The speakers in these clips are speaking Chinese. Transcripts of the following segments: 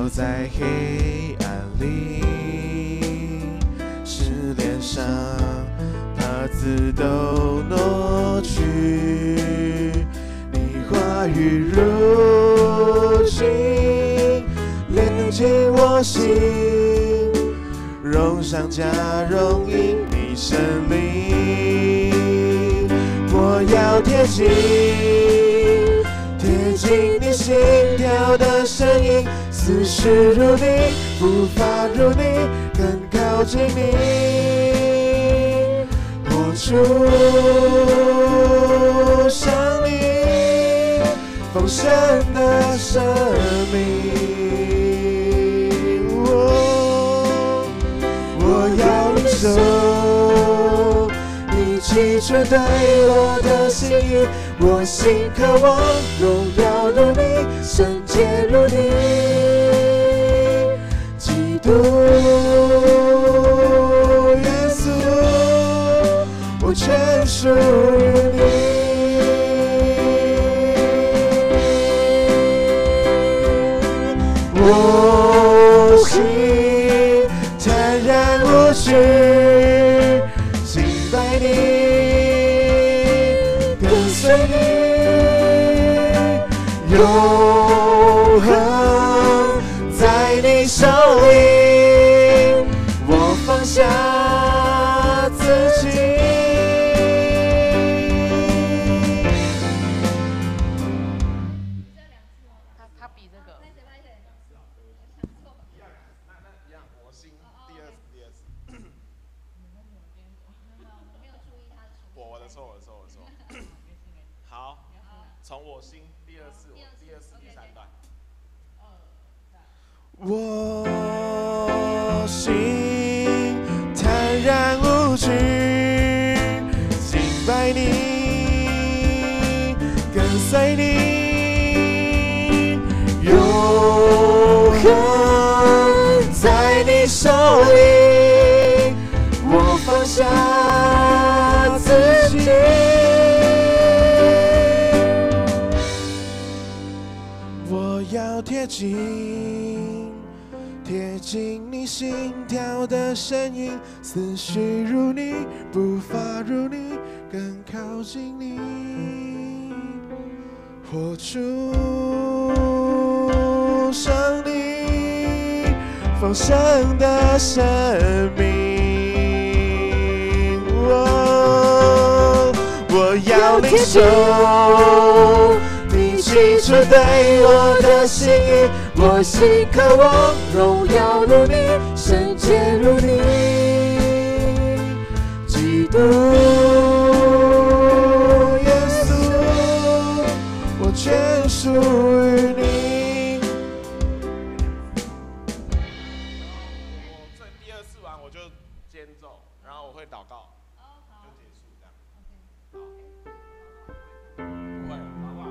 在黑暗里，是脸上帕子都挪去，你话语如镜，炼进我心，荣上加荣因你生命，我要贴近你心跳的声音，思绪如你，步伐如你，更靠近你，活出像你丰盛的生命。我要领受你起初对我的心意，我心渴望荣耀如你，圣洁如你，基督耶稣，我全属于你。我心坦然无惧，敬拜你，跟随你，永恒在你手里，我放下自己。他比这个。我的错。好，从我心第二次，第三段。我心坦然无惧，敬拜你，跟随你，永恒在你手里，我放下自己。我要贴近你心跳的声音，思绪如你，步伐如你，更靠近你，活出像你丰盛的生命。我要领受你起初对我的心意，我心渴望荣耀如你，圣洁如你，基督耶稣，我全属于你。我这第二次完我就间奏，然后我会祷告，就结束这样。不会，好不好？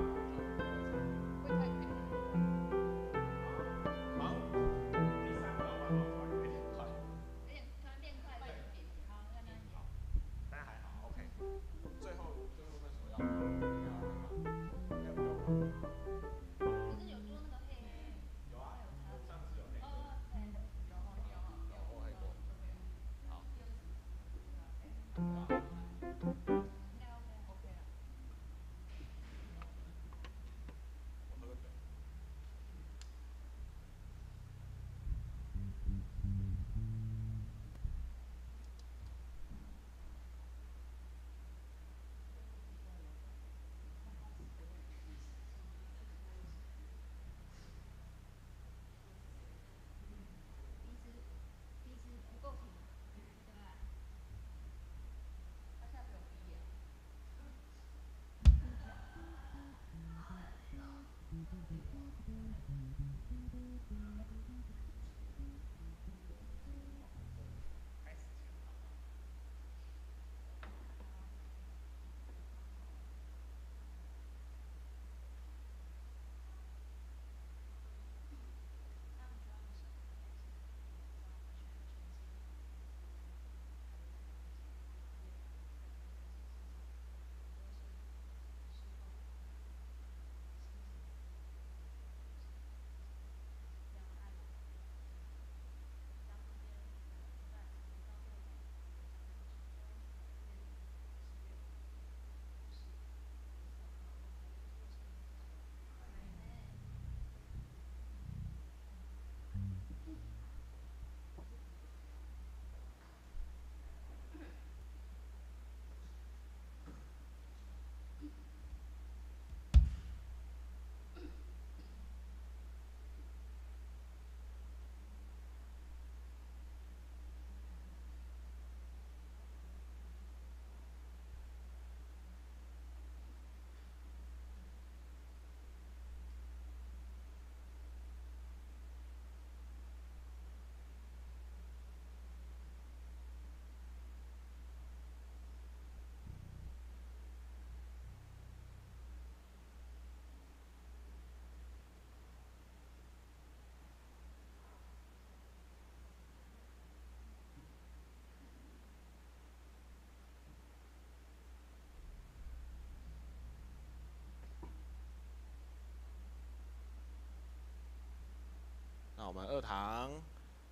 我们2堂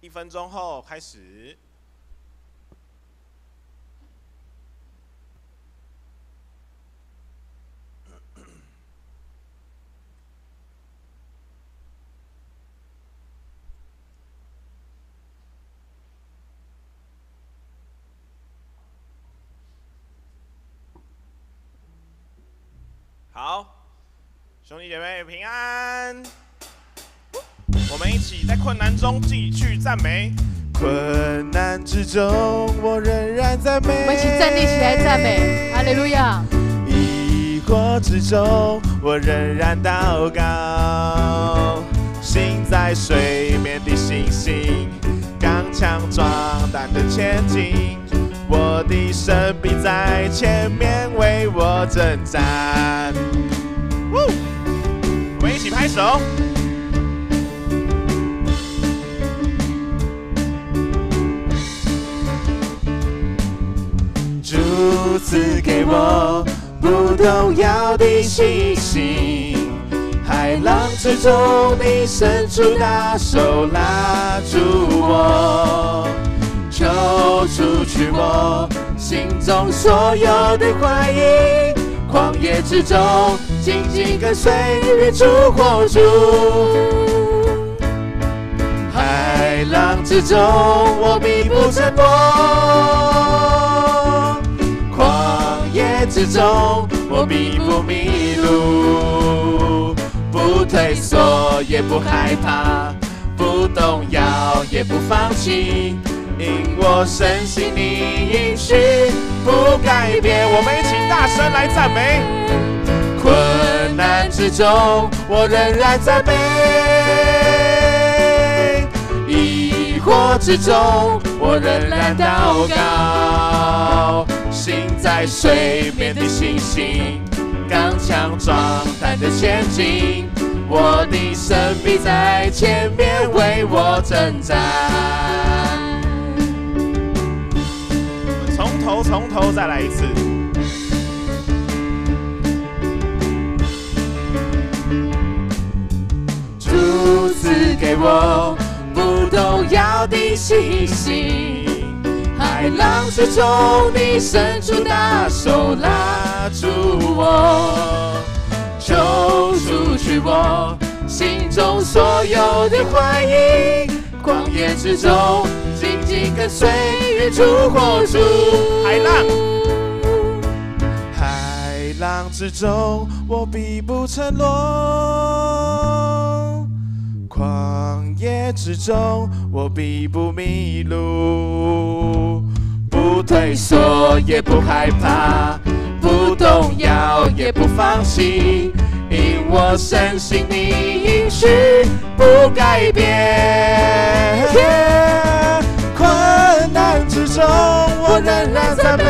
1分钟后开始。好，兄弟姐妹平安。我们一起在困难中继续赞美。困难之中，我仍然赞美。我们一起站立起来赞美，哈利路亚。疑惑之中，我仍然祷告。行在水面的星星，刚强壮胆的前进。我的神必在前面为我征战。我们一起拍手。主赐给我不动摇的信心，海浪之中你伸出大手拉住我。求除去我心中所有的怀疑，旷野之中紧紧跟随日出火烛。海浪之中我必不沉默，旷野之中我必不迷路，不退缩也不害怕，不动摇也不放弃。因我深信你应许不改变，我们一起大声来赞美。困难之中，我仍然赞美；疑惑之中，我仍然祷告。行在水面的星星，刚强壮胆的前进。我的神必在前面为我征战。从头再来一次。主赐给我不动摇的信心，海浪之中你伸出大手拉住我，求除去我心中所有的怀疑，旷野之中紧紧跟随日出火烛。海浪之中我必不沉沦，旷野之中我必不迷路，不退缩也不害怕，不动摇也不放弃，因我深信你应许不改变。困难之中我仍然赞美，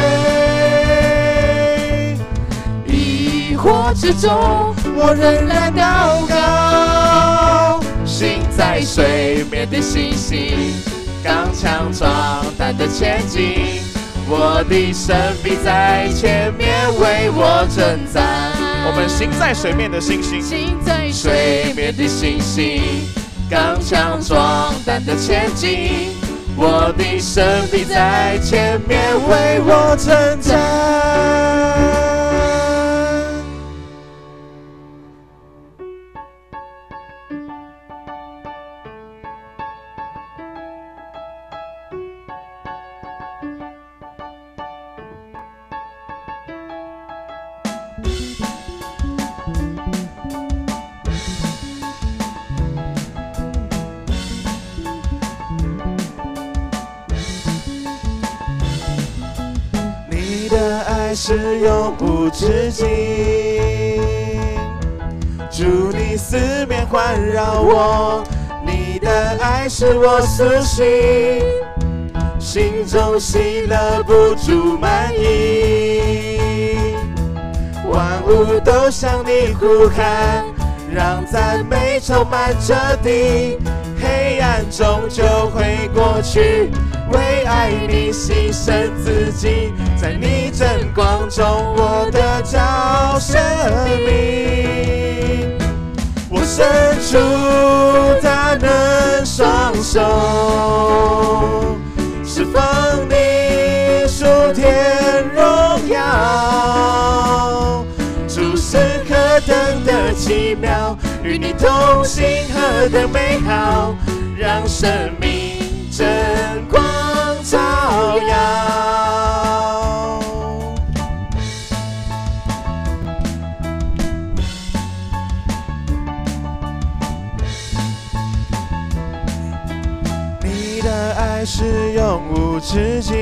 疑惑之中我仍然祷告。行在水面的星星，刚强壮胆的前进。我的神必在前面为我征战。我们行在水面的星星，行在水面的星星，刚强壮胆的前进。我的神必在前面为我征战。是永无止境，主你四面环绕我，你的爱是我苏醒，心中喜乐不住满溢，万物都向你呼喊，让赞美充满这地，黑暗终究会过去，为爱你牺牲自己，在你真光中我得着生命。我伸出大能双手，侍奉你，属天荣耀。主是何等的奇妙，与你同行何等美好，让生命真光照耀。你的爱是永无止境，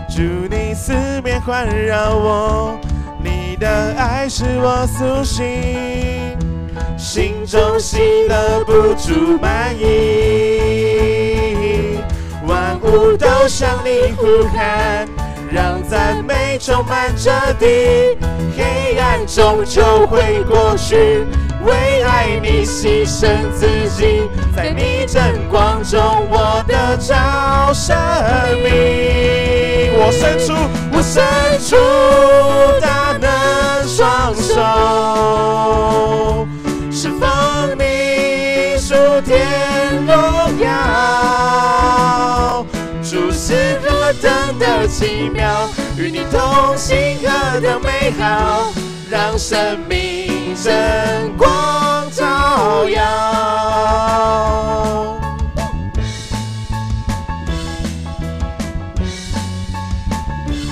主你四面环绕我，你的爱是我苏醒，心中喜乐不住满溢，万物都向你呼喊，让赞美充满这地，黑暗终究会过去，为爱你牺牲自己，在你真光中我得着生命。我伸出大能双手，侍奉你，属天荣耀。主是何等的奇妙，与你同行何等美好，让生命真光照耀。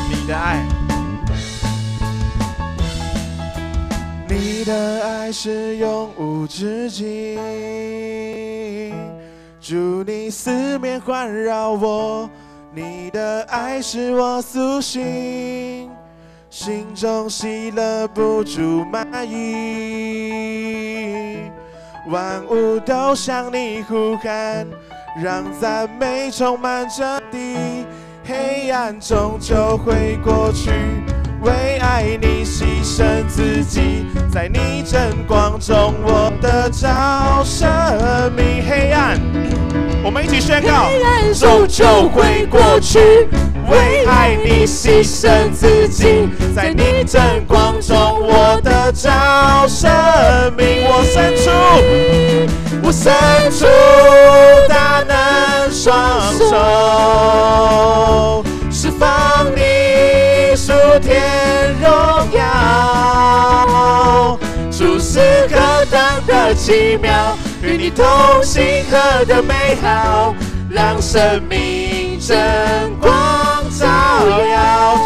你的爱，你的爱是永无止境，主你四面环绕我，你的爱是我苏醒，心中喜乐不住满溢，万物都向你呼喊，让赞美充满这地，黑暗终究会过去，为爱你牺牲自己，在你真光中我得着生命。黑暗，我们一起宣告，终究会过去，为爱你牺牲自己，在你真光中我得着生命。我伸出大能双手，释放你属天荣耀。主是何等的奇妙，与你同行何等美好，让生命真光照耀。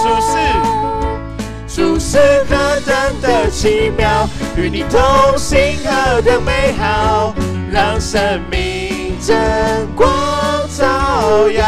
主是何等的奇妙，与你同行何等美好，让生命真光照耀。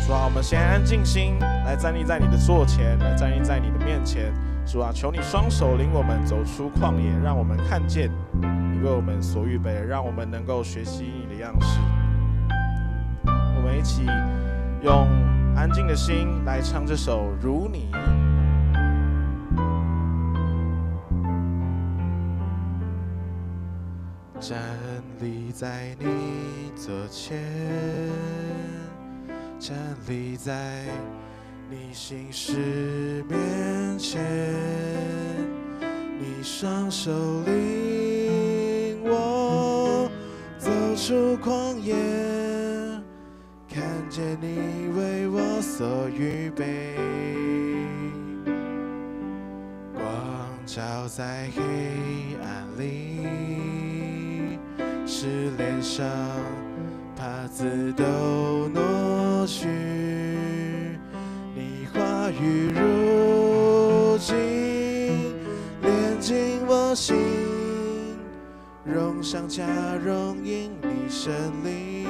主啊，我们先安静心，来站立在你的座前，来站立在你的面前。主啊，求你双手领我们走出旷野，让我们看见你为我们所预备，让我们能够学习你的样式。我们一起用安静的心来唱这首《如你》。站立在你座前，站立在你心事面前，你双手领我走出旷野，看见你为我所预备，光照在黑暗里，使脸上帕子都挪去，你话语如镜，炼进我心，荣上加荣因你生灵。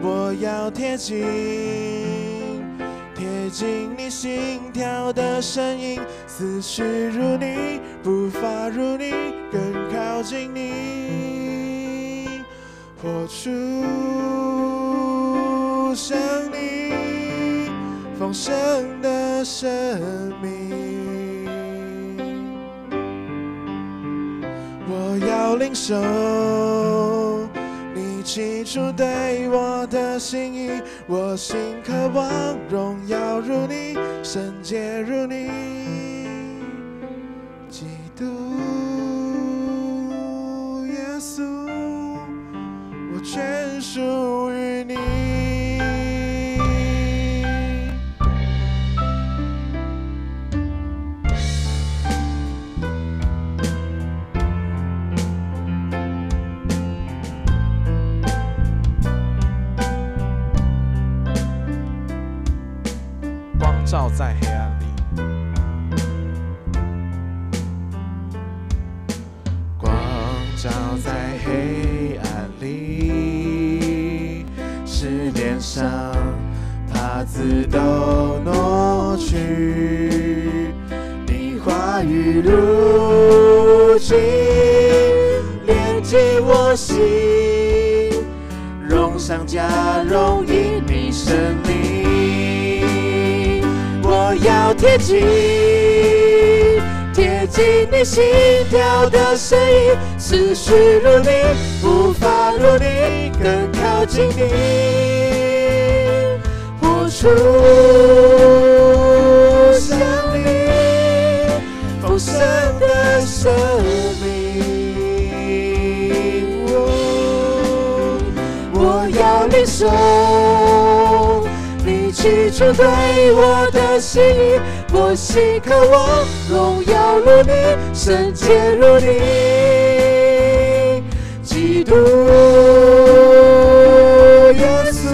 我要贴近你心跳的声音，思绪如你，步伐如你，更靠近你，活出像你丰盛的生命。受你起初对我的心意，我心渴望荣耀如你，圣洁如你，基督耶稣，我全属于你。照在黑暗里，光照在黑暗里，使脸上帕子都挪去，你话语如镜，连接我心，荣上加荣因你生命。我要贴近你心跳的声音，思绪如你，步伐如你，更靠近你，活出像你丰盛的生命。我要领受你起初对我的心意，我心渴望荣耀如你，圣洁如你，基督耶稣，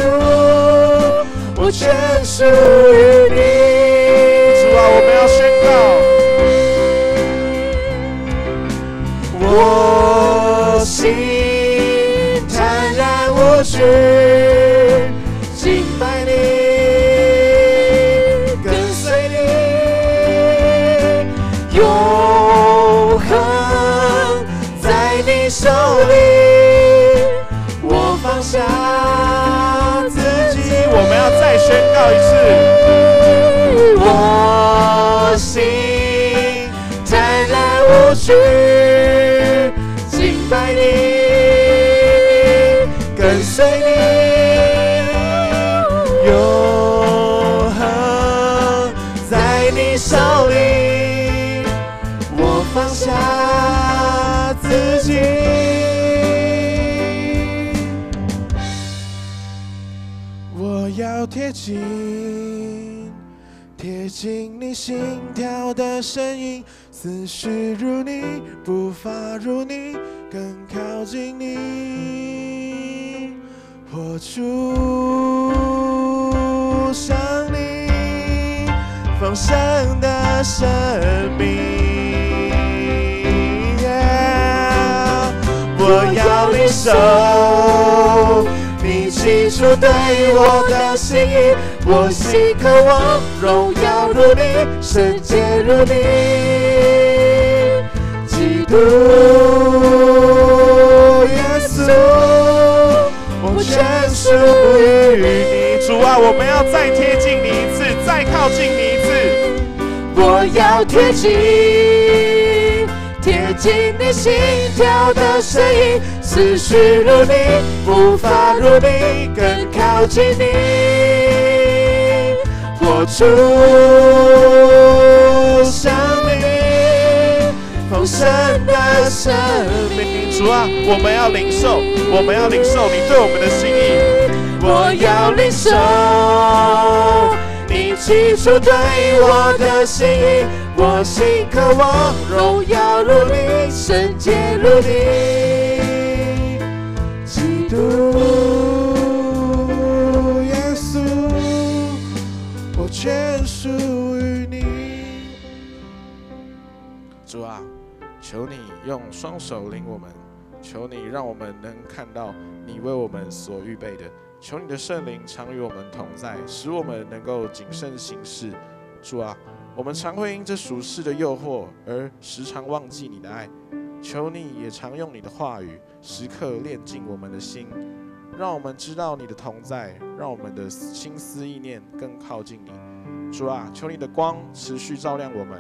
我全属于你。主啊，我们要宣告，我心坦然无惧，敬拜你，跟随你，永恒在你手里，我放下自己。我们要再宣告一次，我心坦然无惧，敬拜你，跟随你，永恒在你手里，我放下自己。我要贴近你心跳的声音，思绪如你，步伐如你，更靠近你，活出像你丰盛的生命。我要领受你起初对我的心意，我心渴望荣耀如你，圣洁如你，基督耶稣，我全属于你。主啊，我们要再贴近你一次，再靠近你一次。我要贴近你心跳的声音，思绪如你，步伐如你，更靠近你，活出像你丰盛的生命。主啊，我们要领受你对我们的心意。我要领受你起初对我的心意，我心渴望荣耀如你，圣洁如你，基督耶稣，我全属于你。主啊，求你用双手领我们，求你让我们能看到你为我们所预备的，求你的圣灵常与我们同在，使我们能够谨慎行事。主啊，我们常会因这属世的诱惑而时常忘记你的爱，求你也常用你的话语时刻炼净我们的心，让我们知道你的同在，让我们的心思意念更靠近你。主啊，求你的光持续照亮我们，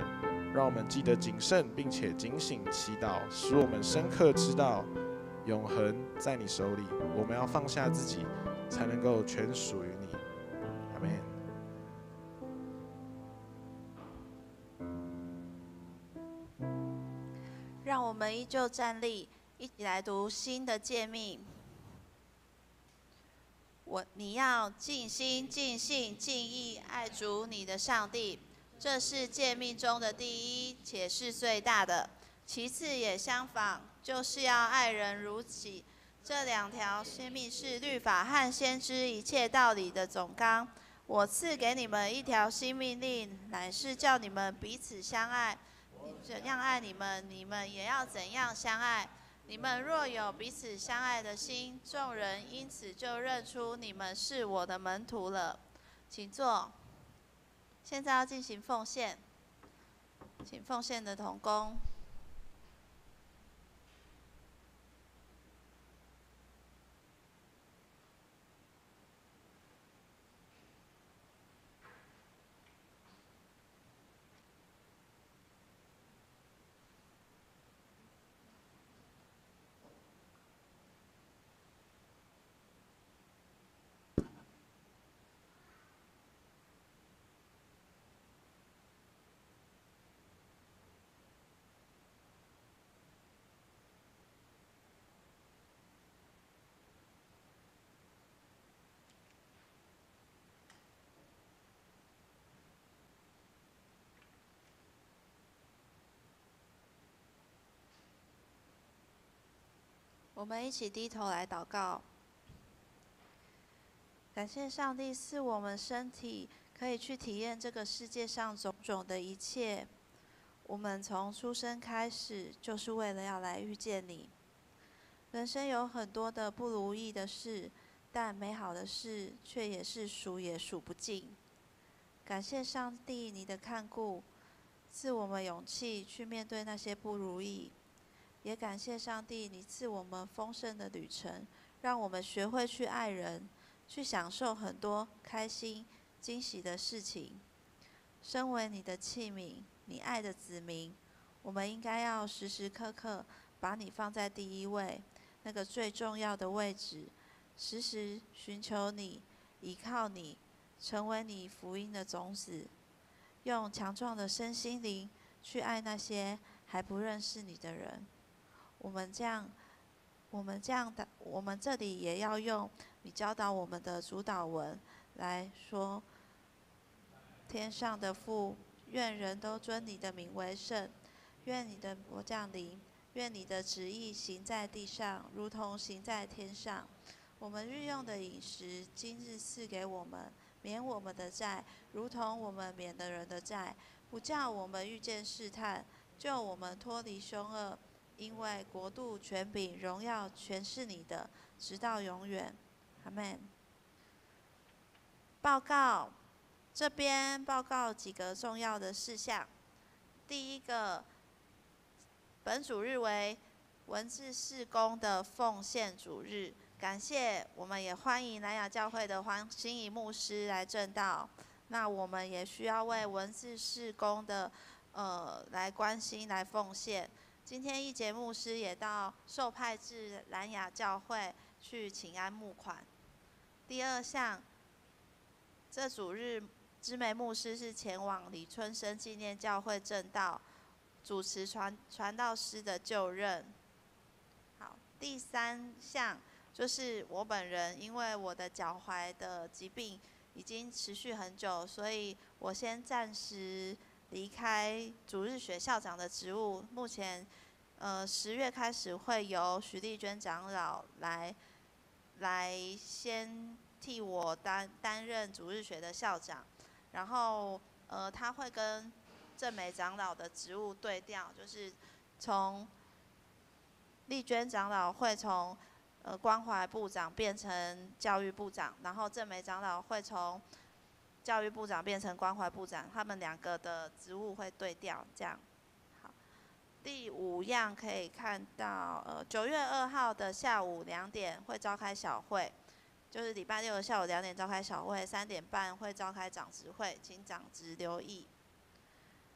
让我们记得谨慎，并且警醒祈祷，使我们深刻知道永恒在你手里。我们要放下自己，才能够全属于你。阿们。让我们依旧站立，一起来读新的诫命。你要尽心、尽性、尽意爱主你的上帝，这是诫命中的第一，且是最大的。其次也相仿，就是要爱人如己。这两条诫命是律法和先知一切道理的总纲。我赐给你们一条新命令，乃是叫你们彼此相爱。怎样爱你们，你们也要怎样相爱。你们若有彼此相爱的心，众人因此就认出你们是我的门徒了。请坐。现在要进行奉献，请奉献的同工。我们一起低头来祷告。感谢上帝赐我们身体，可以去体验这个世界上种种的一切。我们从出生开始，就是为了要来遇见你。人生有很多的不如意的事，但美好的事却也是数也数不尽。感谢上帝你的看顾，赐我们勇气去面对那些不如意。也感谢上帝，你赐我们丰盛的旅程，让我们学会去爱人，去享受很多开心、惊喜的事情。身为你的器皿，你爱的子民，我们应该要时时刻刻把你放在第一位，那个最重要的位置，时时寻求你，依靠你，成为你福音的种子，用强壮的身心灵去爱那些还不认识你的人。我们这里也要用你教导我们的主导文来说：天上的父，愿人都尊你的名为圣，愿你的国降临，愿你的旨意行在地上，如同行在天上。我们日用的饮食，今日赐给我们，免我们的债，如同我们免了人的债，不叫我们遇见试探，救我们脱离凶恶。因为国度、权柄、荣耀，全是你的，直到永远。阿们。报告，这边报告几个重要的事项。第一个，本主日为文字事工的奉献主日，感谢，我们也欢迎南雅教会的黄心怡牧师来证道。那我们也需要为文字事工的来关心、来奉献。今天一节牧师也到受派至南雅教会去请安募款。第二项，这主日知梅牧师是前往李春生纪念教会证道，主持传道师的就任。好，第三项就是我本人，因为我的脚踝的疾病已经持续很久，所以我先暂时离开主日学校长的职务。目前10月开始会由徐丽娟长老来先替我担任主日学的校长，然后他会跟郑美长老的职务对调，就是从丽娟长老会从关怀部长变成教育部长，然后郑美长老会从教育部长变成关怀部长，他们两个的职务会对调，这样。好，第5样可以看到，9月2号的下午2点会召开小会，就是礼拜六的下午2点召开小会，3点半会召开长执会，请长执留意。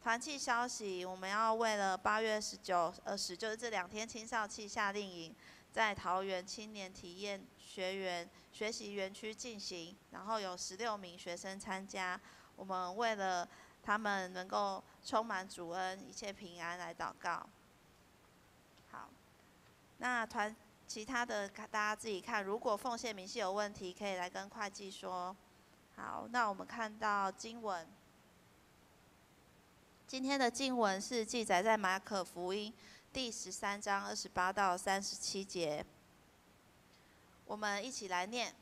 团契消息，我们要为了8月19、20，就是这2天青少期夏令营，在桃园青年体验学习园区进行，然后有16名学生参加。我们为了他们能够充满主恩、一切平安来祷告。好，那其他的大家自己看，如果奉献明细有问题，可以来跟会计说。好，那我们看到经文，今天的经文是记载在马可福音第13章28到37节。我们一起来念：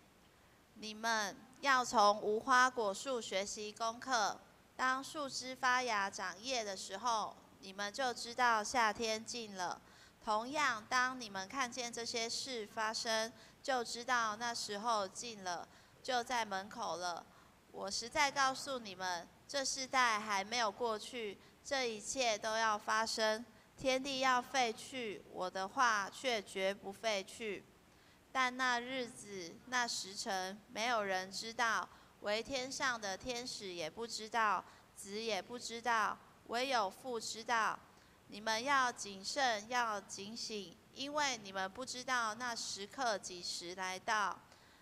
你们要从无花果树学习功课。当树枝发芽长叶的时候，你们就知道夏天近了。同样，当你们看见这些事发生，就知道那时候近了，就在门口了。我实在告诉你们，这世代还没有过去，这一切都要发生。天地要废去，我的话却绝不废去。但那日子、那时辰，没有人知道，唯天上的天使也不知道，子也不知道，唯有父知道。你们要谨慎，要警醒，因为你们不知道那时刻几时来到。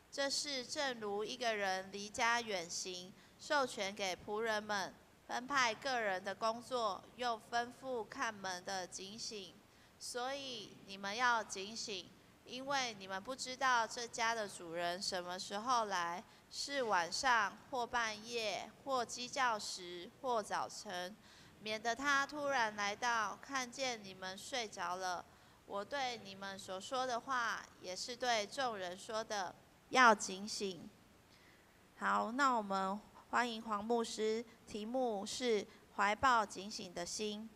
这事正如一个人离家远行，授权给仆人们分派个人的工作，又吩咐看门的警醒。所以你们要警醒，因为你们不知道这家的主人什么时候来，是晚上，或半夜，或鸡叫时，或早晨，免得他突然来到，看见你们睡着了。我对你们所说的话，也是对众人说的，要警醒。好，那我们欢迎黄牧师，题目是怀抱警醒的心。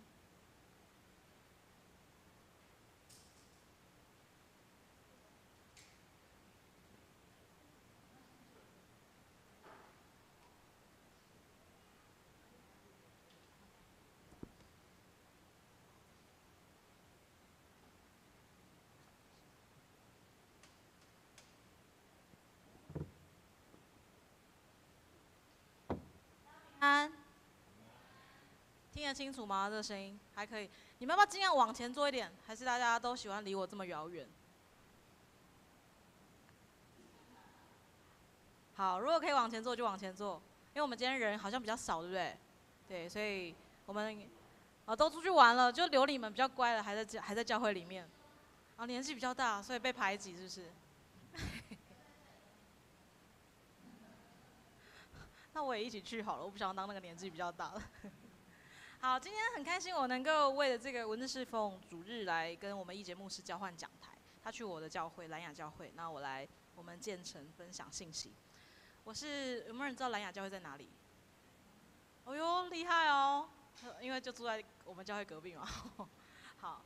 听得清楚吗？这个声音还可以。你们要不要尽量往前坐一点？还是大家都喜欢离我这么遥远？好，如果可以往前坐就往前坐，因为我们今天人好像比较少，对不对？对，所以我们都出去玩了，就留你们比较乖的，还在教会里面。年纪比较大，所以被排挤，是不是？那我也一起去好了，我不想当那个年纪比较大的。好，今天很开心，我能够为了这个文字侍奉主日来跟我们义杰牧师交换讲台。他去我的教会蓝雅教会，那我来我们建成分享信息。有没有人知道蓝雅教会在哪里？哦哟，厉害哦！因为就住在我们教会隔壁嘛。好，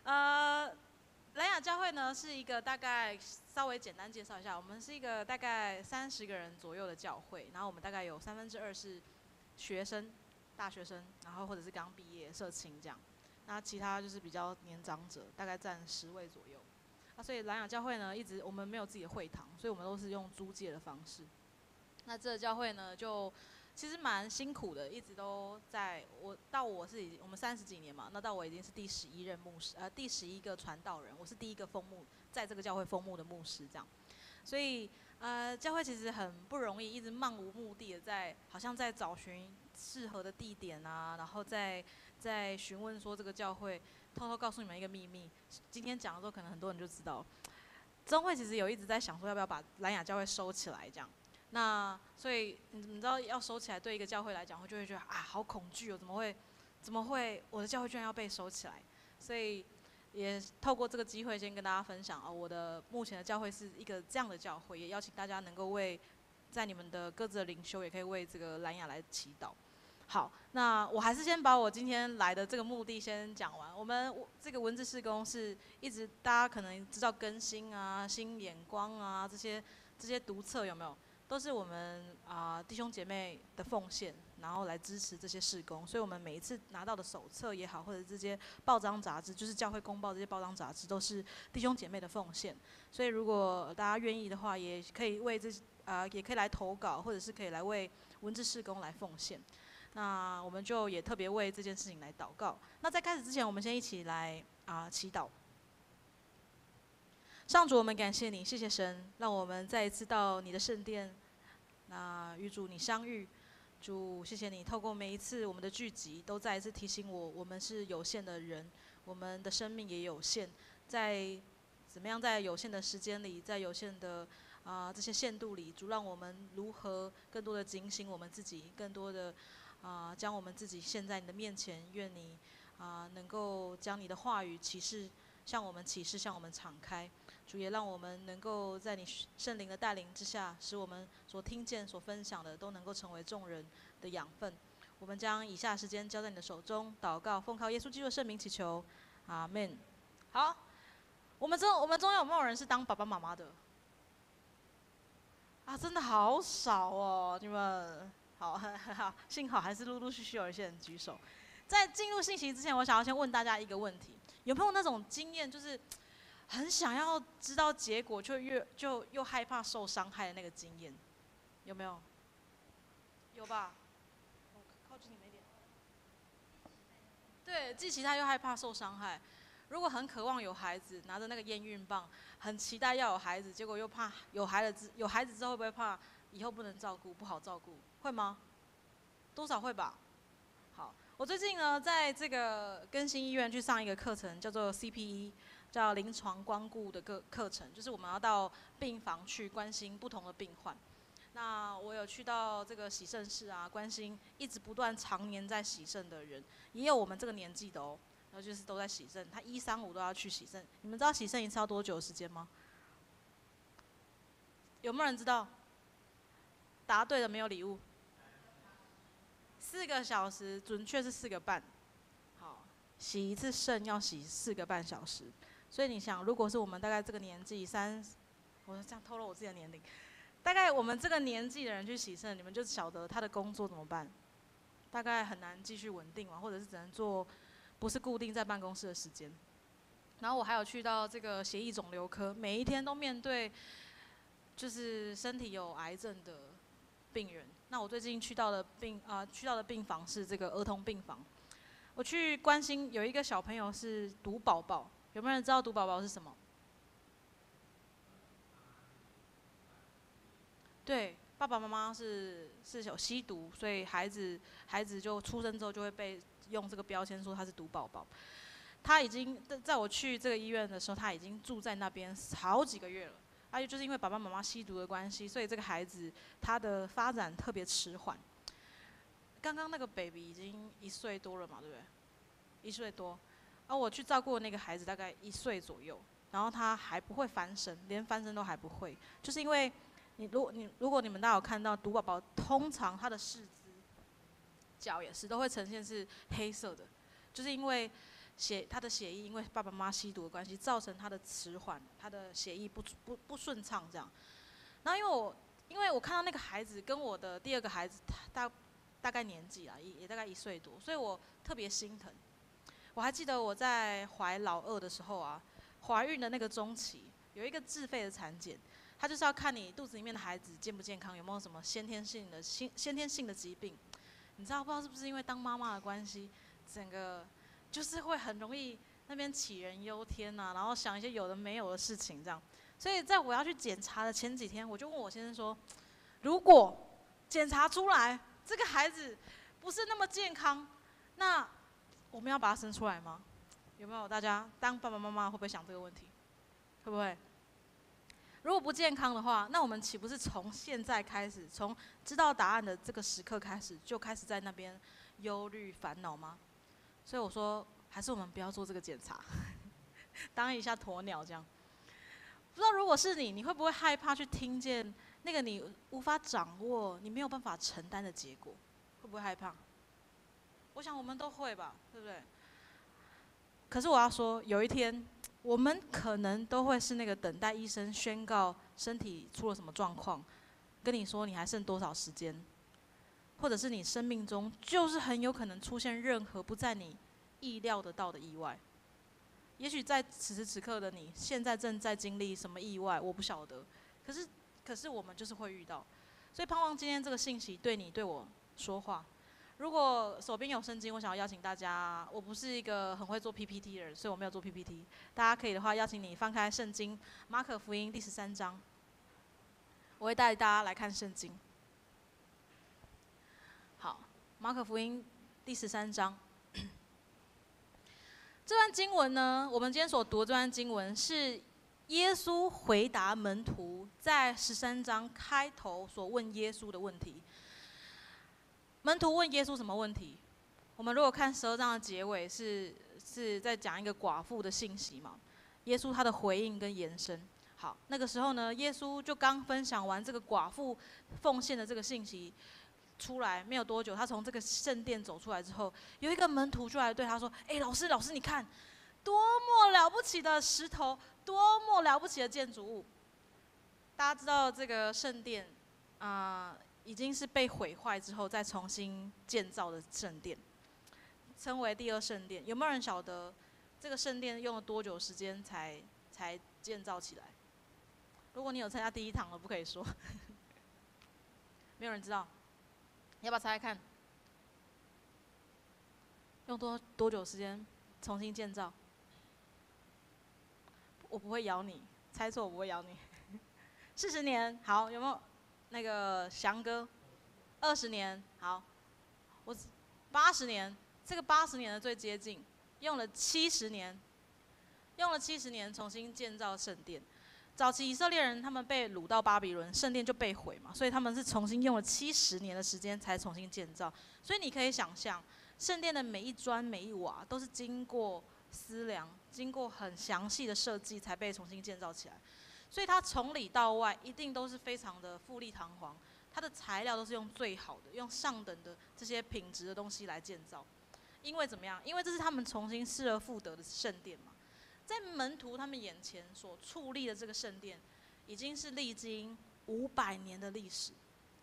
蓝雅教会呢是一个大概稍微简单介绍一下，我们是一个大概30个人左右的教会，然后我们大概有2/3是学生。大学生，然后或者是刚毕业社青这样，那其他就是比较年长者，大概占10位左右。所以蓝雅教会呢，我们没有自己的会堂，所以我们都是用租借的方式。那这个教会呢，就其实蛮辛苦的，一直都在我们30几年嘛，那到我已经是第11任牧师，第11个传道人，我是第一个封牧，在这个教会封牧的牧师这样。所以教会其实很不容易，一直漫无目的的好像在找寻适合的地点啊，然后再询问说这个教会，偷偷告诉你们一个秘密，今天讲的时候可能很多人就知道，中会其实有一直在想说要不要把蓝雅教会收起来这样，那所以你知道要收起来对一个教会来讲，就会觉得好恐惧哦，怎么会我的教会居然要被收起来，所以也透过这个机会先跟大家分享我的目前的教会是一个这样的教会，也邀请大家能够在你们的各自的灵修，也可以为这个蓝雅来祈祷。好，那我还是先把我今天来的这个目的先讲完。我们这个文字事工是一直大家可能知道更新啊、新眼光啊这些读册有没有？都是我们弟兄姐妹的奉献，然后来支持这些事工。所以我们每一次拿到的手册也好，或者这些报章杂志，就是教会公报这些报章杂志，都是弟兄姐妹的奉献。所以如果大家愿意的话，也可以也可以来投稿，或者是可以来为文字事工来奉献。那我们就也特别为这件事情来祷告。那在开始之前，我们先一起来祈祷。上主，我们感谢你，谢谢神，让我们再一次到你的圣殿，那与主你相遇。主，谢谢你透过每一次我们的聚集，都再一次提醒我们是有限的人，我们的生命也有限，在怎么样在有限的时间里，在有限的这些限度里，主让我们如何更多的警醒我们自己，更多的将我们自己献在你的面前。愿你能够将你的话语启示，向我们启示，向我们敞开。主也让我们能够在你圣灵的带领之下，使我们所听见、所分享的都能够成为众人的养分。我们将以下时间交在你的手中，祷告，奉靠耶稣基督的圣名祈求，阿们。好，我们中有没有人是当爸爸妈妈的？真的好少哦，你们好，幸好还是陆陆续续有一些人举手。在进入信息之前，我想要先问大家一个问题：有没有那种经验，就是很想要知道结果，就又害怕受伤害的那个经验？有没有？有吧？我靠近你们一点。对，既期待又害怕受伤害。如果很渴望有孩子，拿着那个验孕棒，很期待要有孩子，结果又怕有孩子之后会不会怕以后不能照顾，不好照顾？会吗？多少会吧。好，我最近呢，在这个更新医院去上一个课程，叫做 CPE， 叫临床光顾的课程，就是我们要到病房去关心不同的病患。那我有去到这个洗肾室关心一直不断常年在洗肾的人，也有我们这个年纪的哦。然后就是都在洗肾，他1、3、5都要去洗肾。你们知道洗肾一次要多久的时间吗？有没有人知道？答对了没有礼物？4个小时，准确是4个半。好，洗一次肾要洗4个半小时。所以你想，如果是我们大概这个年纪我这样透露我自己的年龄，大概我们这个年纪的人去洗肾，你们就晓得他的工作怎么办？大概很难继续稳定嘛，或者是只能做。不是固定在办公室的时间，然后我还有去到这个血液肿瘤科，每一天都面对就是身体有癌症的病人。那我最近去到的病房是这个儿童病房，我去关心有一个小朋友是毒宝宝，有没有人知道毒宝宝是什么？对，爸爸妈妈是有吸毒，所以孩子就出生之后就会被用这个标签说他是毒宝宝。他已经在我去这个医院的时候，他已经住在那边好几个月了。就是因为爸爸妈妈吸毒的关系，所以这个孩子他的发展特别迟缓。刚刚那个 baby 已经1岁多了嘛，对不对？1岁多。我去照顾的那个孩子大概1岁左右，然后他还不会翻身，连翻身都还不会，就是因为如果你们大家有看到毒宝宝，通常他的四肢、脚也是都会呈现是黑色的，就是因为他的血液因为爸爸妈妈吸毒的关系，造成他的迟缓，他的血液不顺畅这样。然后因为我看到那个孩子跟我的第2个孩子大概年纪也大概1岁多，所以我特别心疼。我还记得我在怀老2的时候怀孕的那个中期有一个自费的产检。他就是要看你肚子里面的孩子健不健康，有没有什么先天性的疾病。你知道不知道是不是因为当妈妈的关系，整个就是会很容易那边杞人忧天然后想一些有的没有的事情这样。所以在我要去检查的前几天，我就问我先生说，如果检查出来这个孩子不是那么健康，那我们要把他生出来吗？有没有大家当爸爸妈妈会不会想这个问题？会不会？如果不健康的话，那我们岂不是从现在开始，从知道答案的这个时刻开始，就开始在那边忧虑烦恼吗？所以我说，还是我们不要做这个检查，当一下鸵鸟这样。不知道如果是你会不会害怕去听见那个你无法掌握、你没有办法承担的结果？会不会害怕？我想我们都会吧，对不对？可是我要说，有一天，我们可能都会是那个等待医生宣告身体出了什么状况，跟你说你还剩多少时间，或者是你生命中就是很有可能出现任何不在你意料得到的意外。也许在此时此刻的你，现在正在经历什么意外，我不晓得。可是我们就是会遇到，所以盼望今天这个信息对你对我说话。如果手边有圣经，我想要邀请大家，我不是一个很会做 PPT 的人，所以我没有做 PPT。大家可以的话，邀请你翻开圣经马可福音第13章，我会带大家来看圣经。好，马可福音第13章。这段经文呢，我们今天所读的这段经文是耶稣回答门徒在13章开头所问耶稣的问题。门徒问耶稣什么问题？我们如果看12章的结尾是在讲一个寡妇的信息嘛？耶稣他的回应跟延伸。好，那个时候呢，耶稣就刚分享完这个寡妇奉献的这个信息出来没有多久，他从这个圣殿走出来之后，有一个门徒就来对他说：“老师，你看，多么了不起的石头，多么了不起的建筑物！”大家知道这个圣殿已经是被毁坏之后再重新建造的圣殿，称为第2圣殿。有没有人晓得这个圣殿用了多久时间才建造起来？如果你有参加第1堂的，不可以说。没有人知道，要不要猜猜看？用多久时间重新建造？我不会咬你，猜错我不会咬你。40年，好，有没有？那个翔哥，20年，好，我80年，这个80年的最接近，用了70年，重新建造圣殿。早期以色列人他们被掳到巴比伦，圣殿就被毁嘛，所以他们是重新用了70年的时间才重新建造。所以你可以想象，圣殿的每一砖每一瓦都是经过思量、经过很详细的设计才被重新建造起来。所以它从里到外一定都是非常的富丽堂皇，它的材料都是用最好的、用上等的这些品质的东西来建造。因为怎么样？因为这是他们重新失而复得的圣殿嘛。在门徒他们眼前所矗立的这个圣殿，已经是历经500年的历史。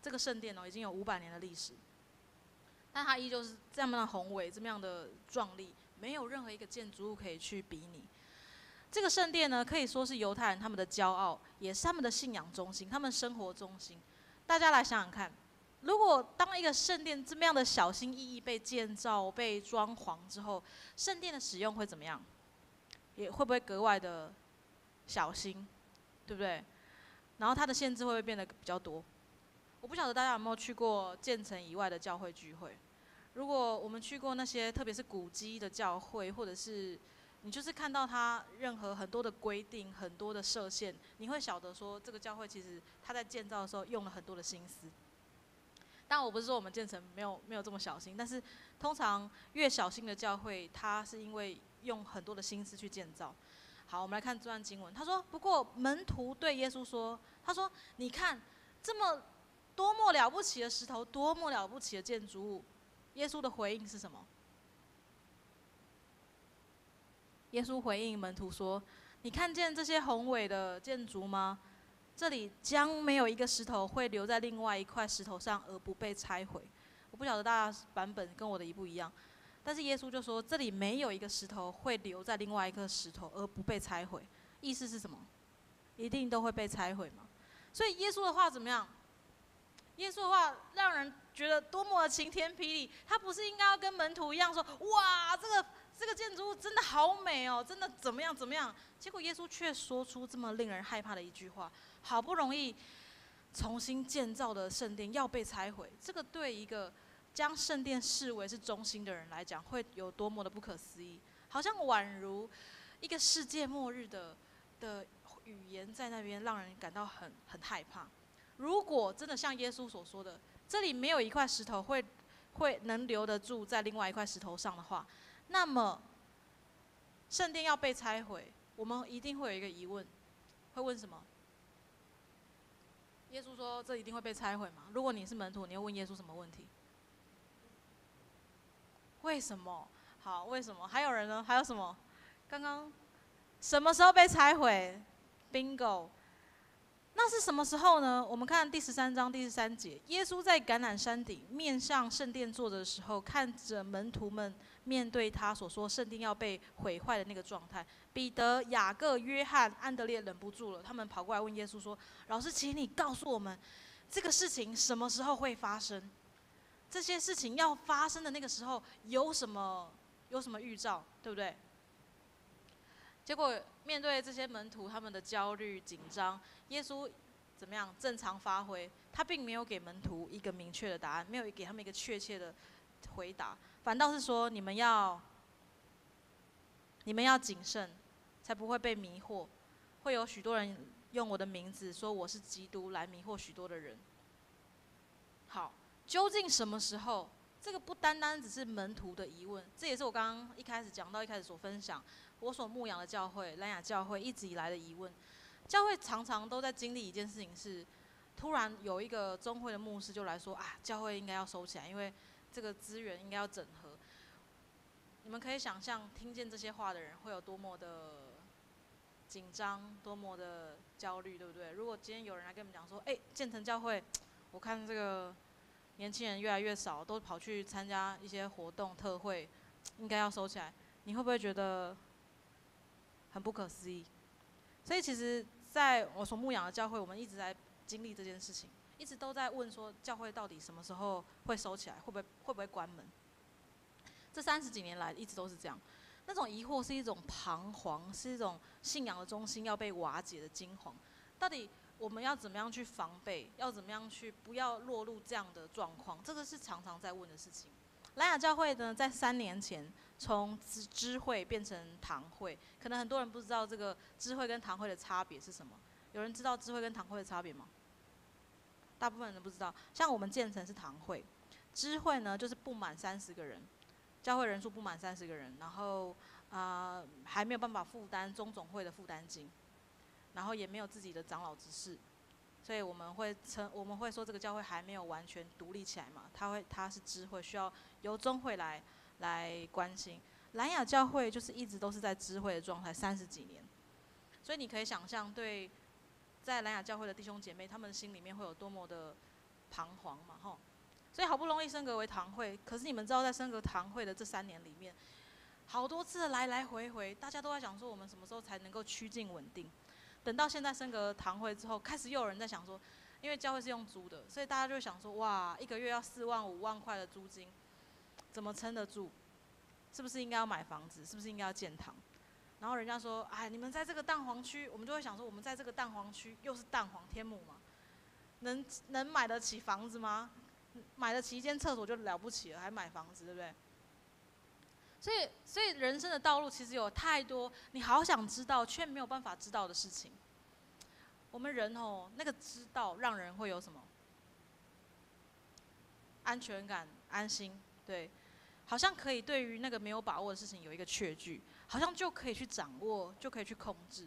这个圣殿已经有500年的历史，但它依旧是这么样的宏伟、这么样的壮丽，没有任何一个建筑物可以去比拟。这个圣殿呢，可以说是犹太人他们的骄傲，也是他们的信仰中心，他们生活中心。大家来想想看，如果当一个圣殿这么样的小心翼翼被建造、被装潢之后，圣殿的使用会怎么样？也会不会格外的小心，对不对？然后它的限制会不会变得比较多？我不晓得大家有没有去过建成以外的教会聚会。如果我们去过那些特别是古迹的教会，或者是你就是看到它任何很多的规定、很多的设限，你会晓得说这个教会其实它在建造的时候用了很多的心思。当然我不是说我们建成没有这么小心，但是通常越小心的教会，它是因为用很多的心思去建造。好，我们来看这段经文。他说：“不过门徒对耶稣说，他说，你看这么多么了不起的石头，多么了不起的建筑物。”耶稣的回应是什么？耶稣回应门徒说：“你看见这些宏伟的建筑吗？这里将没有一个石头会留在另外一块石头上而不被拆毁。”我不晓得大家版本跟我的一不一样，但是耶稣就说这里没有一个石头会留在另外一个石头而不被拆毁。意思是什么？一定都会被拆毁嘛。所以耶稣的话怎么样？耶稣的话让人觉得多么的晴天霹雳。他不是应该要跟门徒一样说：“哇，这个建筑物真的好美哦，真的怎么样怎么样？”结果耶稣却说出这么令人害怕的一句话：好不容易重新建造的圣殿要被拆毁，这个对一个将圣殿视为是中心的人来讲，会有多么的不可思议？好像宛如一个世界末日的语言在那边，让人感到很害怕。如果真的像耶稣所说的，这里没有一块石头会能留得住在另外一块石头上的话，那么圣殿要被拆毁，我们一定会有一个疑问，会问什么？耶稣说这一定会被拆毁吗？如果你是门徒，你会问耶稣什么问题？为什么？好，为什么？还有人呢？还有什么？刚刚什么时候被拆毁 ？Bingo。那是什么时候呢？我们看第13章第13节，耶稣在橄榄山顶面向圣殿坐着的时候，看着门徒们面对他所说圣殿要被毁坏的那个状态，彼得、雅各、约翰、安德烈忍不住了，他们跑过来问耶稣说：“老师，请你告诉我们，这个事情什么时候会发生？”这些事情要发生的那个时候有什么预兆，对不对？结果面对这些门徒他们的焦虑紧张，耶稣怎么样正常发挥？他并没有给门徒一个明确的答案，没有给他们一个确切的回答，反倒是说你们要谨慎，才不会被迷惑。会有许多人用我的名字说我是基督，来迷惑许多的人。好，究竟什么时候？这个不单单只是门徒的疑问，这也是我刚刚一开始所分享，我所牧养的教会蓝雅教会一直以来的疑问。教会常常都在经历一件事情是，突然有一个中会的牧师就来说啊，教会应该要收起来，因为这个资源应该要整合。你们可以想象，听见这些话的人会有多么的紧张，多么的焦虑，对不对？如果今天有人来跟我们讲说，建成教会，我看这个年轻人越来越少，都跑去参加一些活动特会，应该要收起来，你会不会觉得很不可思议？所以其实在我所牧养的教会，我们一直在经历这件事情，一直都在问说，教会到底什么时候会收起来，会不会关门？这30几年来一直都是这样，那种疑惑是一种彷徨，是一种信仰的中心要被瓦解的惊惶。到底我们要怎么样去防备？要怎么样去不要落入这样的状况？这个是常常在问的事情。蓝雅教会呢，在3年前从知会变成堂会，可能很多人不知道这个知会跟堂会的差别是什么。有人知道知会跟堂会的差别吗？大部分人不知道。像我们建成是堂会，知会呢就是不满30个人，教会人数不满30个人，然后还没有办法负担中总会的负担金，然后也没有自己的长老执事，所以我们会说这个教会还没有完全独立起来嘛，它是知会，需要由中会来关心。蓝雅教会就是一直都是在知会的状态30几年，所以你可以想象，对在蓝雅教会的弟兄姐妹，他们心里面会有多么的彷徨嘛，吼。所以好不容易升格为堂会，可是你们知道，在升格堂会的这3年里面，好多次的来来回回，大家都在想说，我们什么时候才能够趋近稳定？等到现在升格堂会之后，开始又有人在想说，因为教会是用租的，所以大家就会想说，哇，1个月要4万5万块的租金，怎么撑得住？是不是应该要买房子？是不是应该要建堂？然后人家说，哎，你们在这个蛋黄区，我们就会想说，我们在这个蛋黄区，又是蛋黄天母嘛，能买得起房子吗？买得起一间厕所就了不起了，还买房子，对不对？所以人生的道路其实有太多你好想知道却没有办法知道的事情。我们人那个知道让人会有什么？安全感、安心，对，好像可以对于那个没有把握的事情有一个确据，好像就可以去掌握，就可以去控制。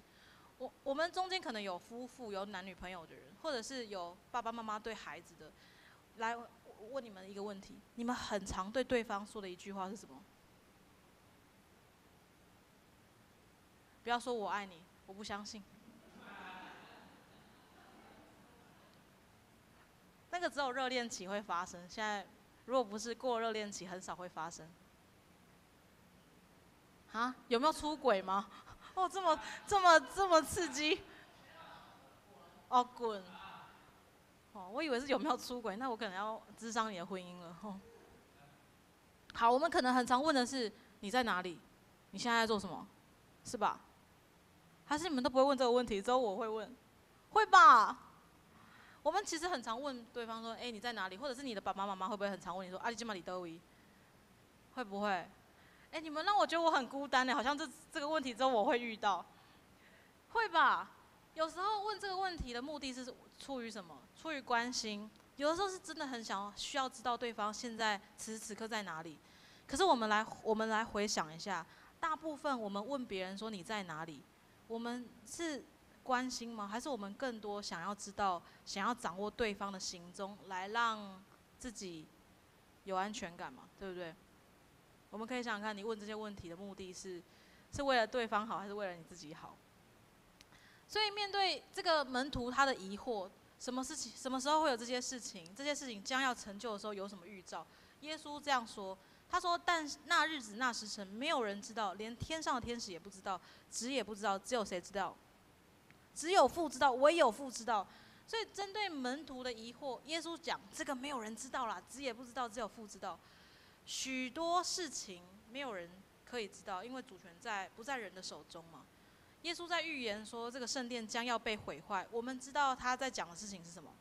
我们中间可能有夫妇、有男女朋友的人，或者是有爸爸妈妈对孩子的。来问你们一个问题：你们很常对对方说的一句话是什么？不要说我爱你，我不相信。那个只有热恋期会发生，现在如果不是过热恋期，很少会发生。啊？有没有出轨吗？哦，这么刺激！哦，滚！哦，我以为是有没有出轨，那我可能要諮商你的婚姻了。好，我们可能很常问的是你在哪里？你现在在做什么？是吧？还是你们都不会问这个问题，只有我会问？会吧？我们其实很常问对方说，你在哪里？或者是你的爸爸妈妈会不会很常问你说，你今晚在哪里？会不会？你们让我觉得我很孤单好像这个问题只有我会遇到，会吧？有时候问这个问题的目的是出于什么？出于关心。有的时候是真的很需要知道对方现在此时此刻在哪里。可是我们来回想一下，大部分我们问别人说你在哪里，我们是关心吗？还是我们更多想要知道、想要掌握对方的行踪，来让自己有安全感嘛？对不对？我们可以想想看，你问这些问题的目的是为了对方好，还是为了你自己好？所以面对这个门徒他的疑惑，什么时候会有这些事情？这些事情将要成就的时候有什么预兆？耶稣这样说，他说：“但那日子那时辰，没有人知道，连天上的天使也不知道，子也不知道，只有谁知道？只有父知道，唯有父知道。”所以针对门徒的疑惑，耶稣讲这个没有人知道啦，子也不知道，只有父知道。许多事情没有人可以知道，因为主权不在人的手中嘛。耶稣在预言说这个圣殿将要被毁坏，我们知道他在讲的事情是什么？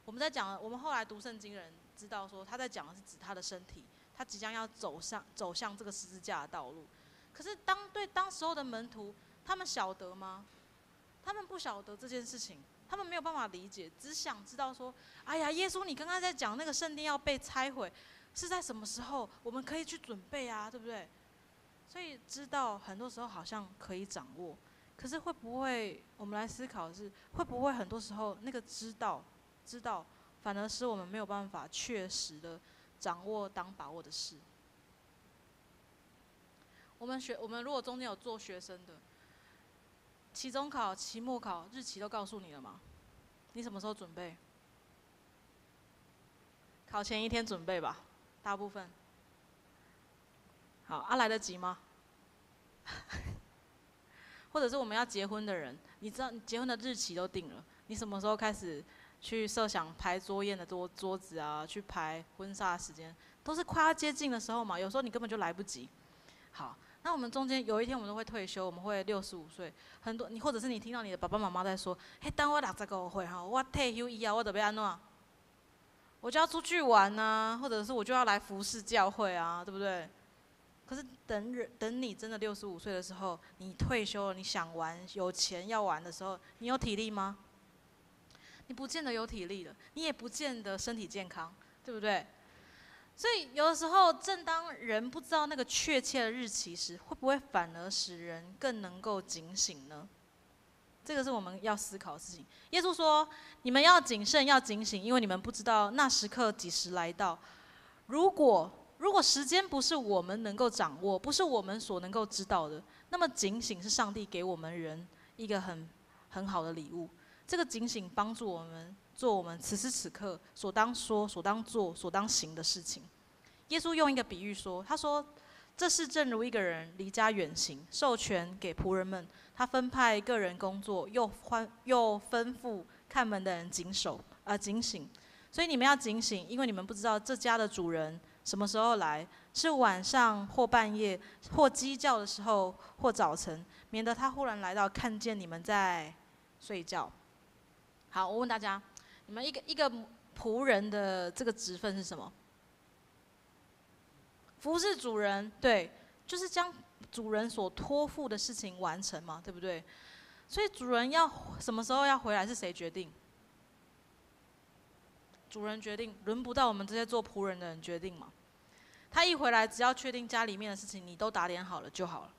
我们后来读圣经人知道说他在讲的是指他的身体，他即将要走向这个十字架的道路。可是当时候的门徒，他们晓得吗？他们不晓得这件事情，他们没有办法理解，只想知道说，哎呀，耶稣你刚刚在讲那个圣殿要被拆毁，是在什么时候？我们可以去准备啊，对不对？所以知道很多时候好像可以掌握，可是会不会我们来思考的是，会不会很多时候那个知道，反而使我们没有办法确实的掌握当把握的事？我们如果中间有做学生的，期中考、期末考日期都告诉你了吗？你什么时候准备？考前1天准备吧，大部分。好，来得及吗？或者是我们要结婚的人，你知道你结婚的日期都定了，你什么时候开始去设想排桌宴的桌子啊，去排婚纱的时间，都是快要接近的时候嘛。有时候你根本就来不及。好，那我们中间有一天我们都会退休，我们会65岁。很多或者是你听到你的爸爸妈妈在说，嘿，等我65岁哈，我退休以后我就要安怎？我就要出去玩啊，或者是我就要来服侍教会啊，对不对？可是等你真的65岁的时候，你退休了，你想玩，有钱要玩的时候，你有体力吗？你不见得有体力了，你也不见得身体健康，对不对？所以有的时候，正当人不知道那个确切的日期时，会不会反而使人更能够警醒呢？这个是我们要思考的事情。耶稣说：“你们要谨慎，要警醒，因为你们不知道那时刻几时来到。如果时间不是我们能够掌握，不是我们所能够知道的，那么警醒是上帝给我们人一个很好的礼物。这个警醒帮助我们做我们此时此刻所当说、所当做、所当行的事情。”耶稣用一个比喻说：“他说，这事正如一个人离家远行，授权给仆人们，他分派个人工作，又吩咐看门的人警醒。所以你们要警醒，因为你们不知道这家的主人什么时候来，是晚上或半夜，或鸡叫的时候，或早晨，免得他忽然来到，看见你们在睡觉。”好，我问大家，你们一个仆人的这个职分是什么？服侍主人，对，就是将主人所托付的事情完成嘛，对不对？所以主人要什么时候要回来是谁决定？主人决定，轮不到我们这些做仆人的人决定嘛。他一回来，只要确定家里面的事情你都打点好了就好了。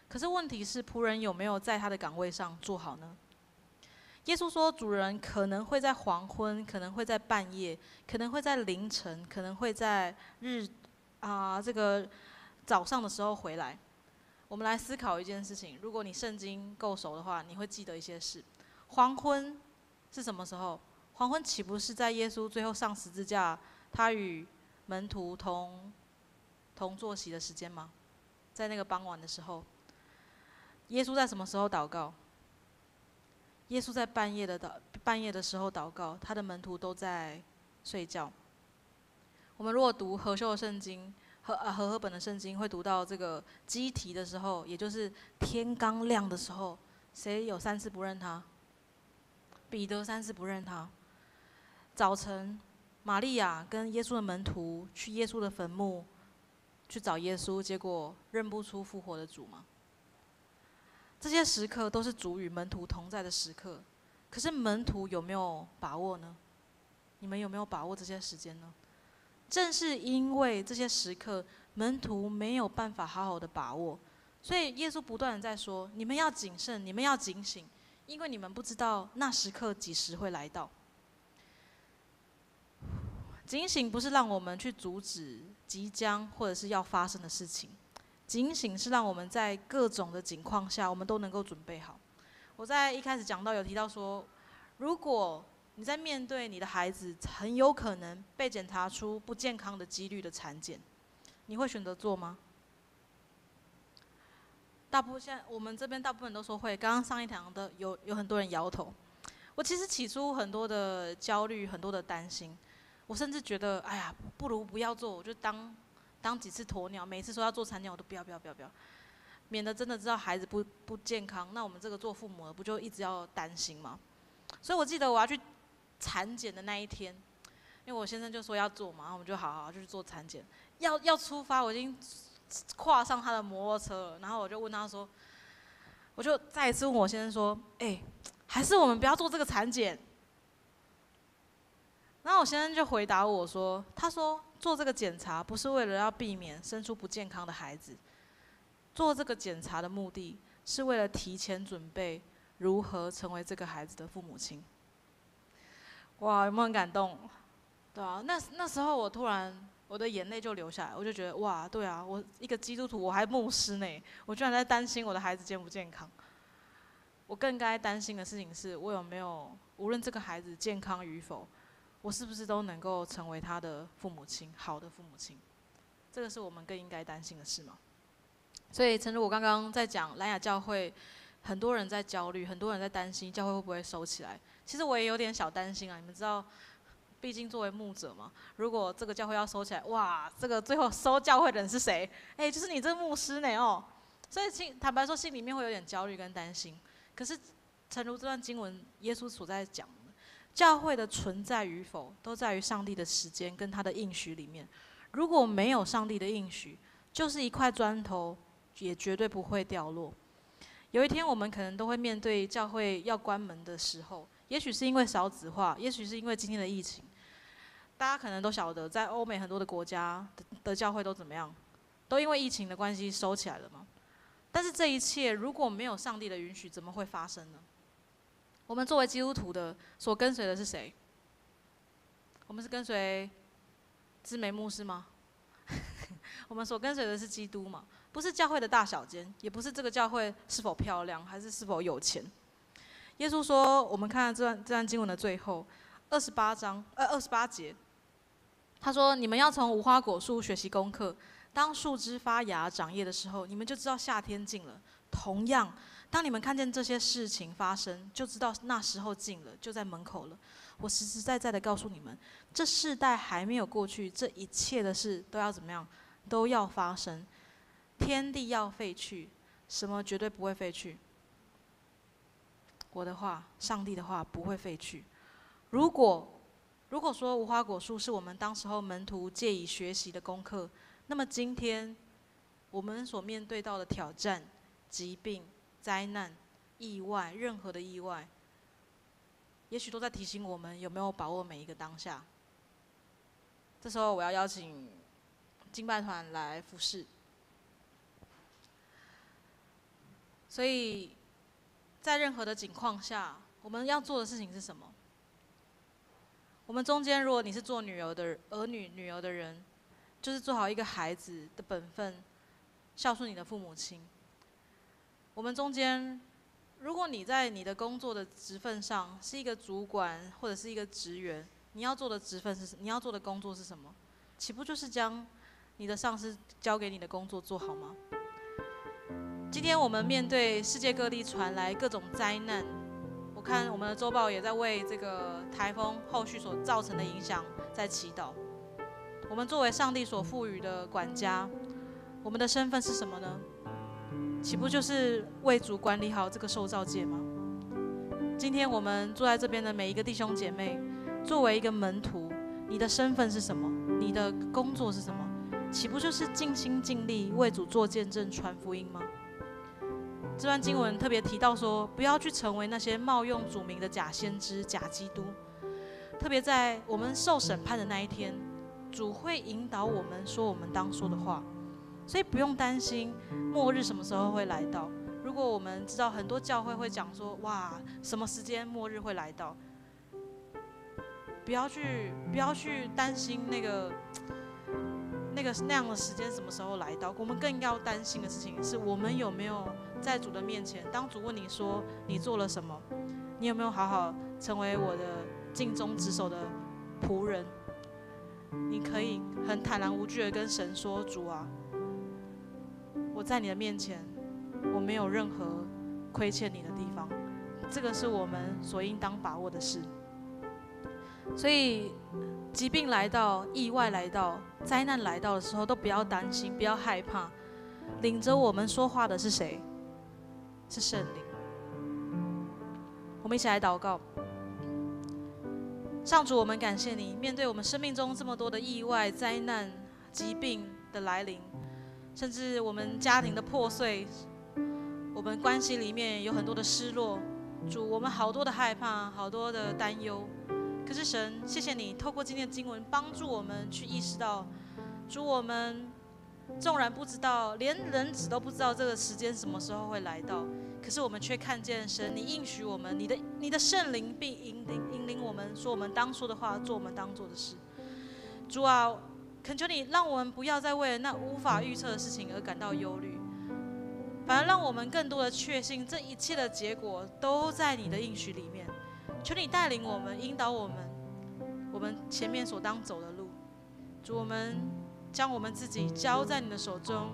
可是问题是，仆人有没有在他的岗位上做好呢？耶稣说，主人可能会在黄昏，可能会在半夜，可能会在凌晨，可能会在这个早上的时候回来。我们来思考一件事情，如果你圣经够熟的话，你会记得一些事。黄昏是什么时候？黄昏岂不是在耶稣最后上十字架，他与门徒同坐席的时间吗？在那个傍晚的时候，耶稣在什么时候祷告？耶稣在半夜的时候祷告，他的门徒都在睡觉。我们如果读何修的圣经和本的圣经，会读到这个基提的时候，也就是天刚亮的时候，谁有3次不认他？彼得3次不认他。早晨，玛利亚跟耶稣的门徒去耶稣的坟墓去找耶稣，结果认不出复活的主吗？这些时刻都是主与门徒同在的时刻，可是门徒有没有把握呢？你们有没有把握这些时间呢？正是因为这些时刻，门徒没有办法好好的把握，所以耶稣不断的在说：你们要谨慎，你们要警醒，因为你们不知道那时刻几时会来到。警醒不是让我们去阻止即将或者是要发生的事情，警醒是让我们在各种的情况下，我们都能够准备好。我在一开始讲到有提到说，如果你在面对你的孩子很有可能被检查出不健康的几率的产检，你会选择做吗？现在我们这边大部分都说会，刚刚上一堂的有很多人摇头。我其实起初很多的焦虑，很多的担心，我甚至觉得，哎呀，不如不要做，我就当几次鸵鸟，每次说要做产检，我都不要，免得真的知道孩子不健康，那我们这个做父母的不就一直要担心吗？所以我记得我要去产检的那一天，因为我先生就说要做嘛，然后我们就好就去做产检。要出发，我已经跨上他的摩托车了，然后我就问他说，我就再一次问我先生说，还是我们不要做这个产检？然后我先生就回答我说，他说做这个检查不是为了要避免生出不健康的孩子，做这个检查的目的是为了提前准备如何成为这个孩子的父母亲。哇，有没有很感动？对啊，那时候我突然我的眼泪就流下来，我就觉得哇，对啊，我一个基督徒，我还牧师呢，我居然在担心我的孩子健不健康。我更该担心的事情是，我有没有无论这个孩子健康与否，我是不是都能够成为他的父母亲，好的父母亲？这个是我们更应该担心的事嘛。所以，诚如我刚刚在讲蓝雅教会，很多人在焦虑，很多人在担心教会会不会收起来。其实我也有点小担心啊，你们知道，毕竟作为牧者嘛，如果这个教会要收起来，哇，这个最后收教会的人是谁？就是你这个牧师呢哦。所以坦白说，心里面会有点焦虑跟担心。可是，诚如这段经文，耶稣所在讲的，教会的存在与否，都在于上帝的时间跟他的应许里面。如果没有上帝的应许，就是一块砖头，也绝对不会掉落。有一天，我们可能都会面对教会要关门的时候，也许是因为少子化，也许是因为今天的疫情。大家可能都晓得，在欧美很多的国家的教会都怎么样，都因为疫情的关系收起来了嘛。但是这一切如果没有上帝的允许，怎么会发生呢？我们作为基督徒的，所跟随的是谁？我们是跟随知美牧师吗？我们所跟随的是基督嘛？不是教会的大小间，也不是这个教会是否漂亮，还是是否有钱。耶稣说，我们看这段经文的最后28节，他说：“你们要从无花果树学习功课。当树枝发芽长叶的时候，你们就知道夏天近了。同样，当你们看见这些事情发生，就知道那时候近了，就在门口了。我实实在在的告诉你们，这世代还没有过去，这一切的事都要怎么样？都要发生。天地要废去，什么绝对不会废去？我的话，上帝的话不会废去。如果说无花果树是我们当时候门徒借以学习的功课，那么今天我们所面对到的挑战、疾病、灾难、意外，任何的意外，也许都在提醒我们有没有把握每一个当下。这时候我要邀请敬拜团来服侍。所以在任何的情况下，我们要做的事情是什么？我们中间，如果你是做女儿的人，就是做好一个孩子的本分，孝顺你的父母亲。我们中间，如果你在你的工作的职分上是一个主管或者是一个职员，你要做的你要做的工作是什么？岂不就是将你的上司交给你的工作做好吗？今天我们面对世界各地传来各种灾难，我看我们的周报也在为这个台风后续所造成的影响在祈祷。我们作为上帝所赋予的管家，我们的身份是什么呢？岂不就是为主管理好这个受造界吗？今天我们坐在这边的每一个弟兄姐妹，作为一个门徒，你的身份是什么？你的工作是什么？岂不就是尽心尽力为主做见证、传福音吗？这段经文特别提到说，不要去成为那些冒用主名的假先知、假基督。特别在我们受审判的那一天，主会引导我们说我们当说的话，所以不用担心末日什么时候会来到。如果我们知道很多教会会讲说，哇，什么时间末日会来到，不要去担心那样的时间什么时候来到。我们更要担心的事情是，我们有没有在主的面前，当主问你说你做了什么，你有没有好好成为我的尽忠职守的仆人？你可以很坦然无惧的跟神说，主啊，我在你的面前，我没有任何亏欠你的地方，这个是我们所应当把握的事。所以疾病来到、意外来到、灾难来到的时候，都不要担心，不要害怕。领着我们说话的是谁？是圣灵。我们一起来祷告。上主，我们感谢你，面对我们生命中这么多的意外、灾难、疾病的来临，甚至我们家庭的破碎，我们关系里面有很多的失落，主，我们好多的害怕，好多的担忧。可是神，谢谢你透过今天的经文帮助我们去意识到，主，我们纵然不知道，连人子都不知道这个时间什么时候会来到，可是我们却看见神，你应许我们，你的圣灵并引领我们，说我们当说的话，做我们当做的事。主啊，恳求你让我们不要再为了那无法预测的事情而感到忧虑，反而让我们更多的确信，这一切的结果都在你的应许里面。求你带领我们，引导我们前面所当走的路。主，我们将我们自己交在你的手中，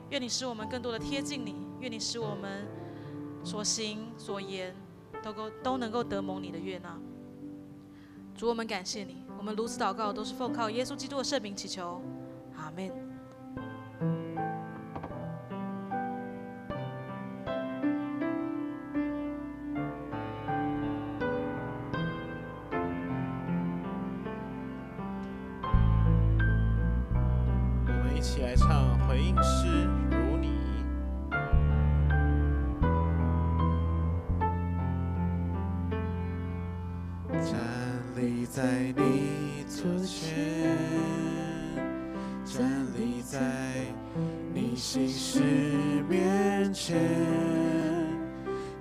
愿你使我们更多的贴近你，愿你使我们所行所言都能够得蒙你的悦纳。主，我们感谢你，我们如此祷告都是奉靠耶稣基督的圣名祈求，阿们。一起来唱回应诗如你。站立在你左前，站立在你心事面前，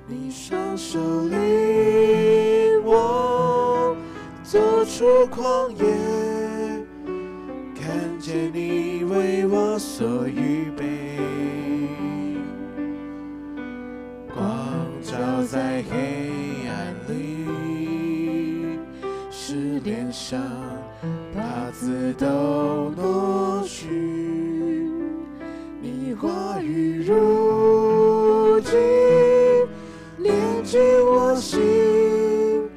你双手领我走出旷野，看见你为我所预备，光照在黑暗里，是脸上帕子都挪去，你话语如金连进我心，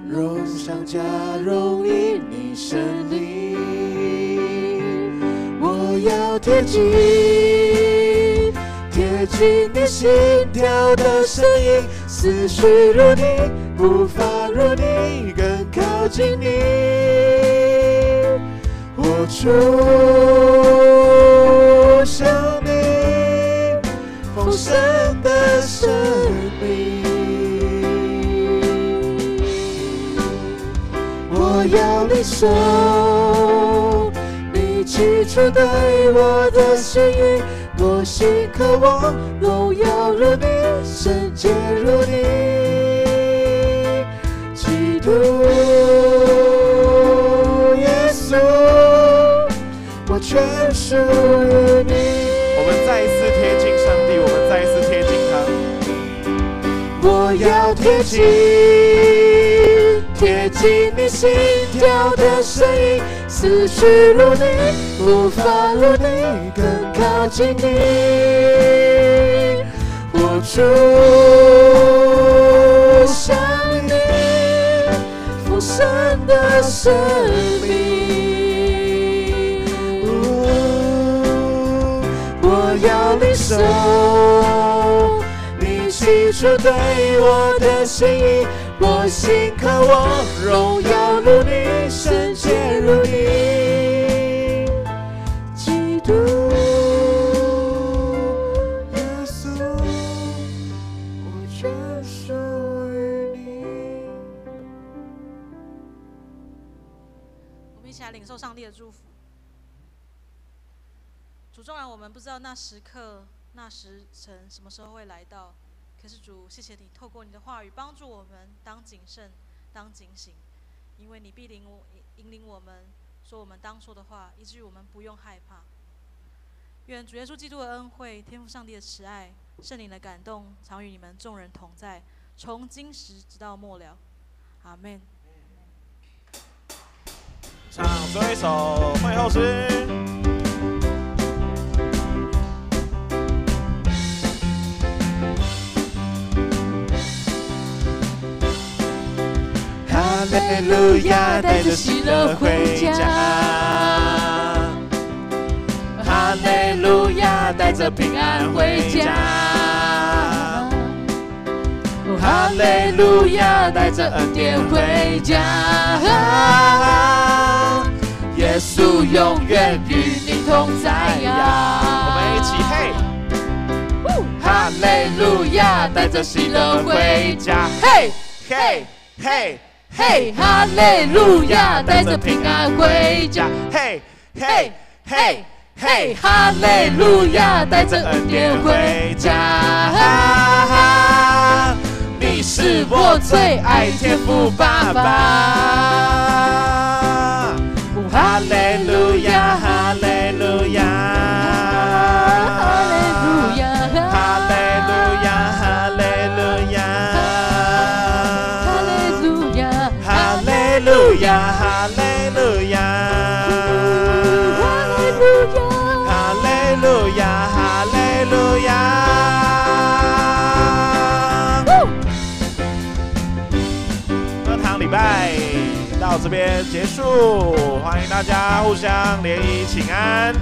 荣上加荣因你生灵。我要贴近你心跳的声音，思绪如你，步伐如你，更靠近你。我主想你丰盛的生命，我要领受起初对我的心意，我心渴望荣耀如你，圣洁如你，基督耶稣，我全属于你。我们再一次贴近上帝，我们再一次贴近他。我要贴近你心跳的声音，思绪如你，步伐如你，更靠近你。我主想你丰盛的生命，我要领受你起初对我的心意，我心渴望荣耀如你，圣洁如你，基督耶稣，我全属于你。我们一起来领受上帝的祝福。主，纵然我们不知道那时刻、那时辰什么时候会来到，可是主，谢谢你透过你的话语帮助我们当谨慎、当警醒，因为你必引领我们说我们当说的话，以至于我们不用害怕。愿主耶稣基督的恩惠、天父上帝的慈爱、圣灵的感动，常与你们众人同在，从今时直到末了。阿们。唱最后一首会后诗。利路亚，带着喜乐回家。哈利路亚，带着平安回家。哈利路亚，带着恩典回家。耶稣永远与你同在呀！我们一起嘿！哈利路亚，带着喜乐回家。嘿嘿嘿嘿！哈利路亚，带着平安回家。嘿嘿嘿嘿！哈利路亚，带着恩典回家。你是我最爱天父爸爸。哈利路亚，哈利路亚，哈利路亚，哈利路亚，哈利路亚，哈利路亚，哈利路亚，哈利路亚，哈利路亚，哈利路亚。2堂礼拜到这边结束，欢迎大家互相联谊请安。